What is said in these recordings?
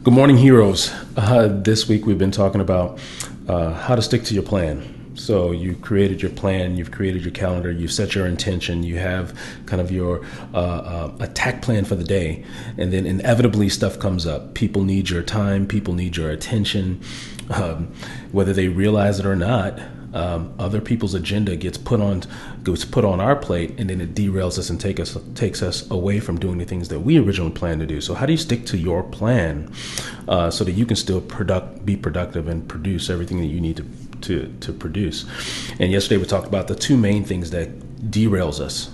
Good morning, heroes. This week we've been talking about how to stick to your plan. So you created your plan, you've created your calendar, you've set your intention, you have kind of your attack plan for the day, and then inevitably stuff comes up. People need your time, people need your attention, whether they realize it or not. Other people's agenda gets put on our plate, and then it derails us and takes us away from doing the things that we originally planned to do. So how do you stick to your plan so that you can still be productive and produce everything that you need to produce? And yesterday we talked about the two main things that derails us.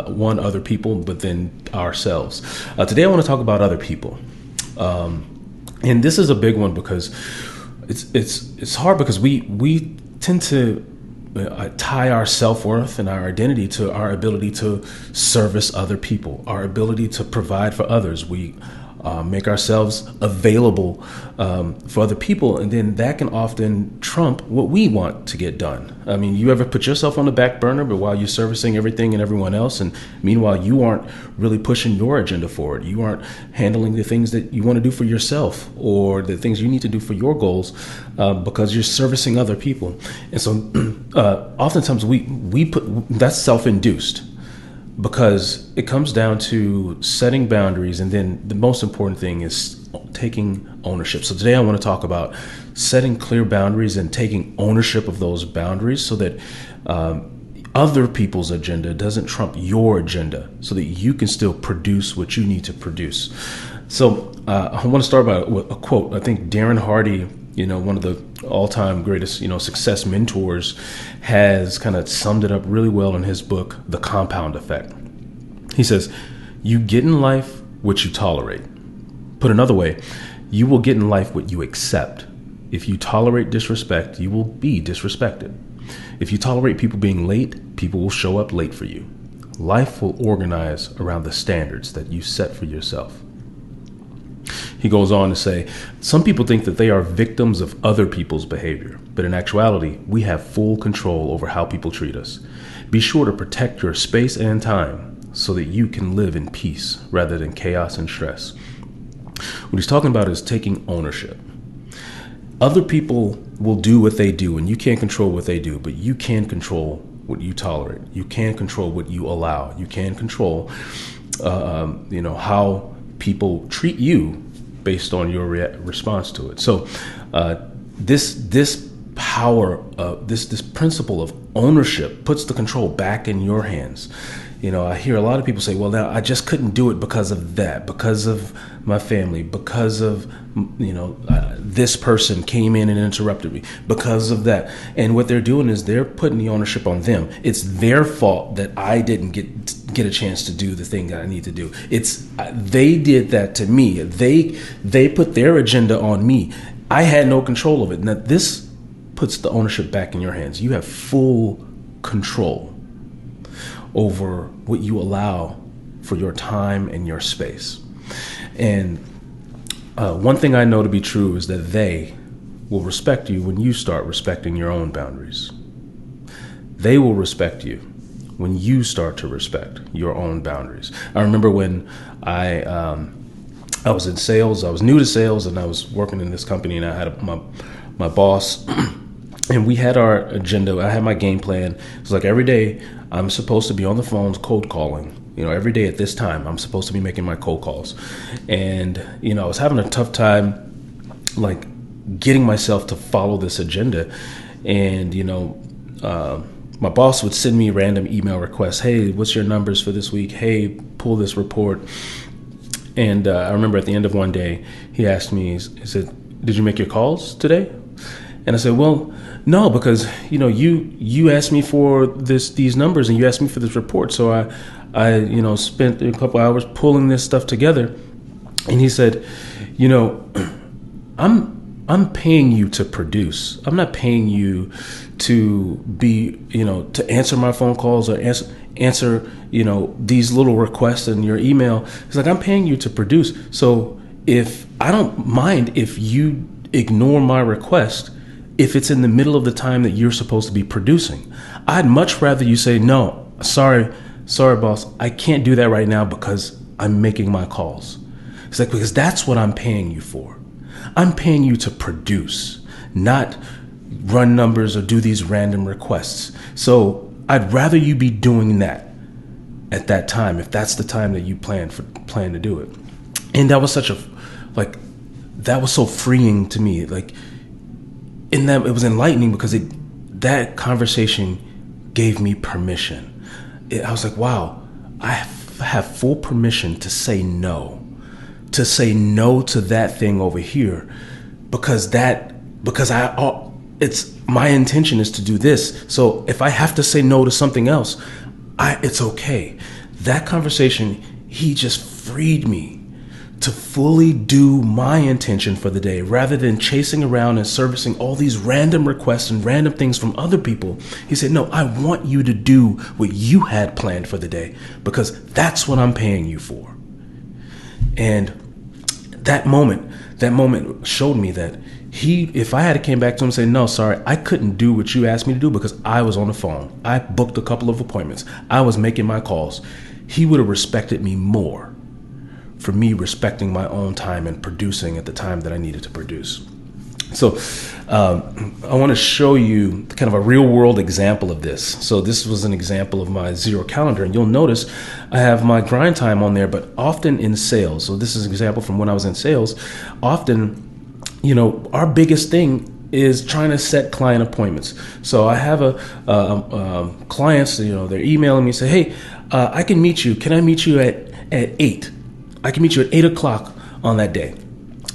One, other people, but then ourselves. Today I want to talk about other people. And this is a big one because it's hard because we tend to tie our self-worth and our identity to our ability to service other people, our ability to provide for others. We make ourselves available for other people, and then that can often trump what we want to get done. I mean, you ever put yourself on the back burner, but while you're servicing everything and everyone else, and meanwhile you aren't really pushing your agenda forward. You aren't handling the things that you want to do for yourself or the things you need to do for your goals because you're servicing other people. And so oftentimes we put that's self-induced, because it comes down to setting boundaries, and then the most important thing is taking ownership. So today I want to talk about setting clear boundaries and taking ownership of those boundaries so that other people's agenda doesn't trump your agenda, so that you can still produce what you need to produce. So I want to start with a quote. I think Darren Hardy, one of the all-time greatest, success mentors, has kind of summed it up really well in his book, The Compound Effect. He says, you get in life what you tolerate. Put another way, you will get in life what you accept. If you tolerate disrespect, you will be disrespected. If you tolerate people being late, people will show up late for you. Life will organize around the standards that you set for yourself. He goes on to say, some people think that they are victims of other people's behavior, but in actuality, we have full control over how people treat us. Be sure to protect your space and time so that you can live in peace rather than chaos and stress. What he's talking about is taking ownership. Other people will do what they do, and you can't control what they do, but you can control what you tolerate. You can control what you allow. You can control, how people treat you based on your response to it. So this power, this principle of ownership puts the control back in your hands. I hear a lot of people say, well, now I just couldn't do it because of that, because of my family, because of, this person came in and interrupted me, because of that. And what they're doing is they're putting the ownership on them. It's their fault that I didn't get a chance to do the thing that I need to do. They did that to me. They put their agenda on me. I had no control of it. Now this puts the ownership back in your hands. You have full control over what you allow for your time and your space. And one thing I know to be true is that they will respect you when you start respecting your own boundaries. They will respect you when you start to respect your own boundaries. I remember when I was in sales, I was new to sales, and I was working in this company, and I had my boss, and we had our agenda. I had my game plan. It's like every day I'm supposed to be on the phones cold calling. Every day at this time, I'm supposed to be making my cold calls. And, I was having a tough time, like, getting myself to follow this agenda. And, my boss would send me random email requests. Hey, what's your numbers for this week? Hey, pull this report. And I remember at the end of one day, he asked me, he said, did you make your calls today? And I said, well, no, because, you asked me for these numbers and you asked me for this report. So I spent a couple hours pulling this stuff together. And he said, I'm paying you to produce. I'm not paying you to be, to answer my phone calls or answer, these little requests in your email. It's like, I'm paying you to produce. So if I don't mind if you ignore my request, if it's in the middle of the time that you're supposed to be producing, I'd much rather you say, no, sorry, boss, I can't do that right now because I'm making my calls. He's like, because that's what I'm paying you for. I'm paying you to produce, not run numbers or do these random requests. So I'd rather you be doing that at that time, if that's the time that you plan to do it. And that was that was so freeing to me. Like, in that, it was enlightening because that conversation gave me permission. I was like, wow, I have full permission to say no to that thing over here, because it's my intention is to do this. So if I have to say no to something else, it's okay. That conversation, he just freed me to fully do my intention for the day, rather than chasing around and servicing all these random requests and random things from other people. He said, no, I want you to do what you had planned for the day, because that's what I'm paying you for. And that moment showed me that if I had came back to him and said, no, sorry, I couldn't do what you asked me to do because I was on the phone. I booked a couple of appointments. I was making my calls. He would have respected me more for me respecting my own time and producing at the time that I needed to produce. So I want to show you kind of a real world example of this. So this was an example of my Xero calendar, and you'll notice I have my grind time on there, but often in sales. So this is an example from when I was in sales. Often, our biggest thing is trying to set client appointments. So I have clients, they're emailing me, say, hey, I can meet you. Can I meet you at 8? I can meet you at 8 o'clock on that day.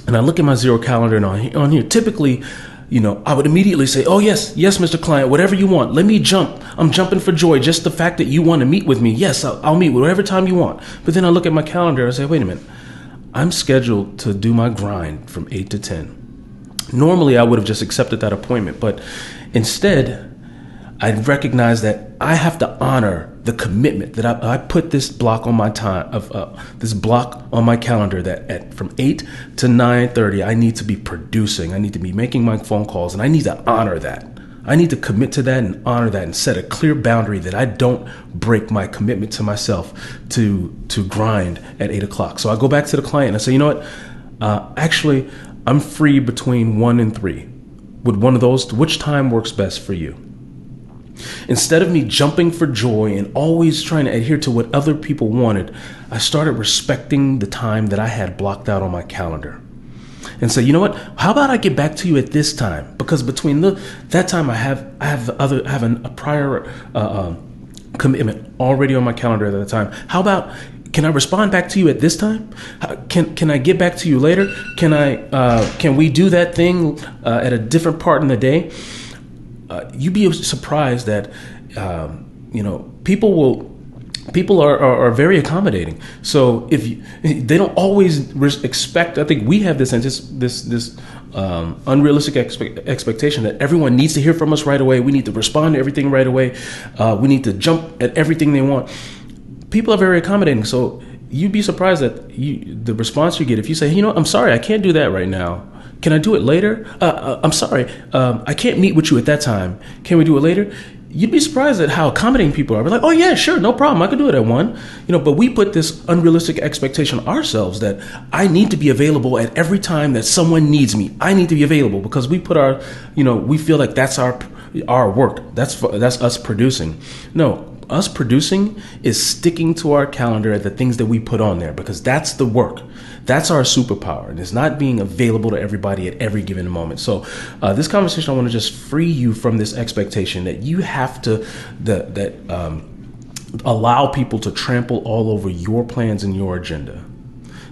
And I look at my Xero calendar, and on here, typically, I would immediately say, oh, yes, Mr. Client, whatever you want. Let me jump. I'm jumping for joy. Just the fact that you want to meet with me. Yes, I'll meet whatever time you want. But then I look at my calendar and I say, wait a minute. I'm scheduled to do my grind from 8 to 10. Normally, I would have just accepted that appointment. But instead, I recognize that I have to honor the commitment that I put this block on my time this block on my calendar that from 8 to 9:30 I need to be producing. I need to be making my phone calls, and I need to honor that. I need to commit to that and honor that and set a clear boundary that I don't break my commitment to myself to grind at 8 o'clock. So I go back to the client and I say, you know what? Actually, I'm free between 1 and 3. Would one of those, which time works best for you? Instead of me jumping for joy and always trying to adhere to what other people wanted, I started respecting the time that I had blocked out on my calendar. And say, you know what? How about I get back to you at this time? Because between that time I have a prior commitment already on my calendar at the time. How about, can I respond back to you at this time? Can I get back to you later? Can we do that thing at a different part in the day? You'd be surprised that people are very accommodating. So they don't always expect. I think we have this unrealistic expectation that everyone needs to hear from us right away. We need to respond to everything right away. We need to jump at everything they want. People are very accommodating. So you'd be surprised at the response you get if you say, hey, I'm sorry, I can't do that right now. Can I do it later? I'm sorry, I can't meet with you at that time. Can we do it later? You'd be surprised at how accommodating people are. We're like, oh yeah, sure, no problem. I can do it at 1. But we put this unrealistic expectation on ourselves that I need to be available at every time that someone needs me. I need to be available because we put we feel like that's our work. That's us producing. No. Us producing is sticking to our calendar at the things that we put on there, because that's the work. That's our superpower, and it's not being available to everybody at every given moment. So this conversation, I want to just free you from this expectation that you have to allow people to trample all over your plans and your agenda.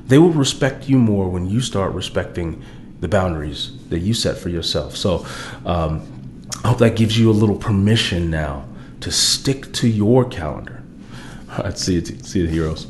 They will respect you more when you start respecting the boundaries that you set for yourself. So I hope that gives you a little permission now to stick to your calendar. All right, see you, heroes.